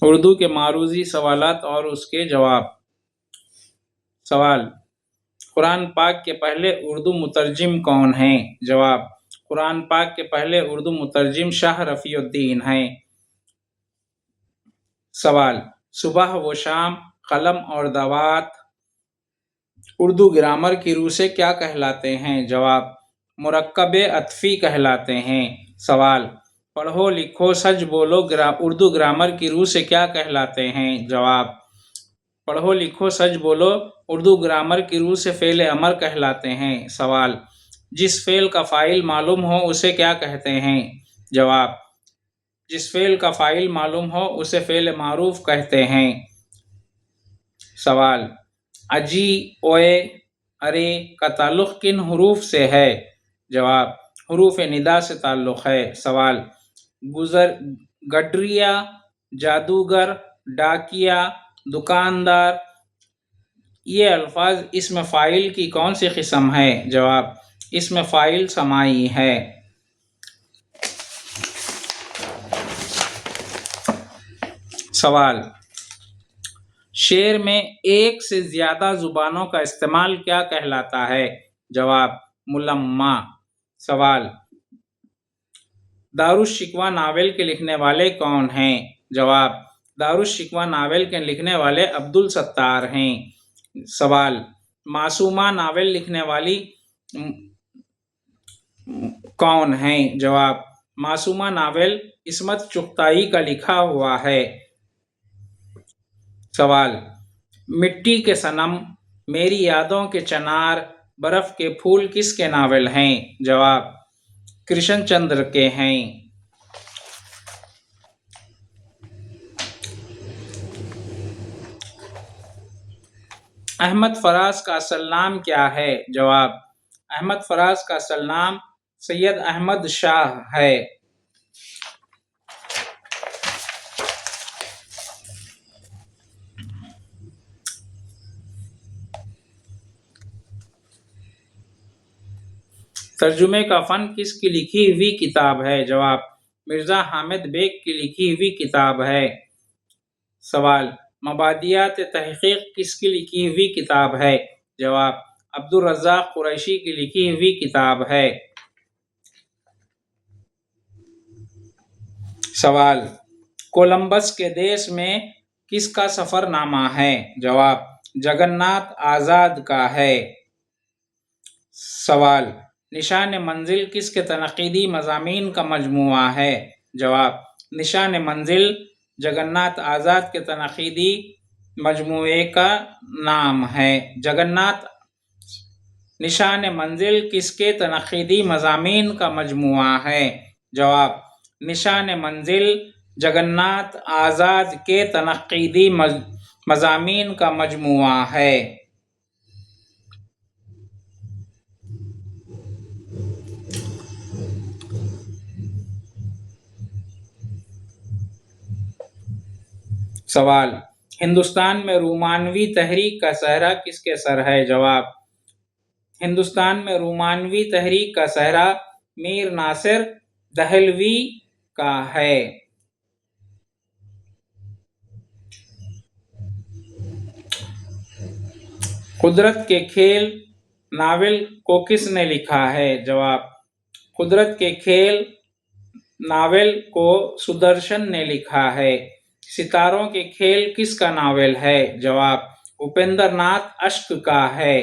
اردو کے معروضی سوالات اور اس کے جواب۔ سوال: قرآن پاک کے پہلے اردو مترجم کون ہیں؟ جواب: قرآن پاک کے پہلے اردو مترجم شاہ رفیع الدین ہیں۔ سوال: صبح و شام، قلم اور دوات اردو گرامر کی روح سے کیا کہلاتے ہیں؟ جواب: مرکب عطفی کہلاتے ہیں۔ سوال: پڑھو لکھو سچ بولو اردو گرامر کی روح سے کیا کہلاتے ہیں؟ جواب: پڑھو لکھو سچ بولو اردو گرامر کی روح سے فعل امر کہلاتے ہیں۔ سوال: جس فعل کا فاعل معلوم ہو اسے کیا کہتے ہیں؟ جواب: جس فعل کا فاعل معلوم ہو اسے فعل معروف کہتے ہیں۔ سوال: اجی، اوئے، ارے کا تعلق کن حروف سے ہے؟ جواب: حروف ندا سے تعلق ہے۔ سوال: گڈریا، جادوگر، ڈاکیا، دکاندار یہ الفاظ اسم فاعل کی کون سی قسم ہے؟ جواب: اسم فاعل سماعی ہے۔ سوال: شعر میں ایک سے زیادہ زبانوں کا استعمال کیا کہلاتا ہے؟ جواب: ملمّہ۔ سوال: دارالشکوہ ناول کے لکھنے والے کون ہیں؟ جواب: دارالشکوہ ناول کے لکھنے والے عبدالستار ہیں۔ سوال: معصومہ ناول لکھنے والی کون ہیں؟ جواب: معصومہ ناول عصمت چغتائی کا لکھا ہوا ہے۔ سوال: مٹی کے صنم، میری یادوں کے چنار، برف کے پھول کس کے ناول ہیں؟ جواب: کرشن چندر کے ہیں۔ احمد فراز کا اصل نام کیا ہے؟ جواب: احمد فراز کا اصل نام سید احمد شاہ ہے۔ ترجمے کا فن کس کی لکھی ہوئی کتاب ہے؟ جواب: مرزا حامد بیگ کی لکھی ہوئی کتاب ہے۔ سوال: مبادیات تحقیق کس کی لکھی ہوئی کتاب ہے؟ جواب: عبدالرزاق قریشی کی لکھی ہوئی کتاب ہے۔ سوال: کولمبس کے دیس میں کس کا سفر نامہ ہے؟ جواب: جگناتھ آزاد کا ہے۔ سوال: نشان منزل کس کے تنقیدی مضامین کا مجموعہ ہے؟ جواب: نشان منزل جگناتھ آزاد کے تنقیدی مجموعے کا نام ہے۔ نشان منزل کس کے تنقیدی مضامین کا مجموعہ ہے؟ جواب: نشان منزل جگناتھ آزاد کے تنقیدی مضامین کا مجموعہ ہے۔ سوال: ہندوستان میں رومانوی تحریک کا صحرا کس کے سر ہے؟ جواب: ہندوستان میں رومانوی تحریک کا صحرا میر ناصر دہلوی کا ہے۔ قدرت کے کھیل ناول کو کس نے لکھا ہے؟ جواب: قدرت کے کھیل ناول کو سدرشن نے لکھا ہے۔ ستاروں کے کھیل کس کا ناول ہے؟ جواب: اپیندر ناتھ اشک کا ہے۔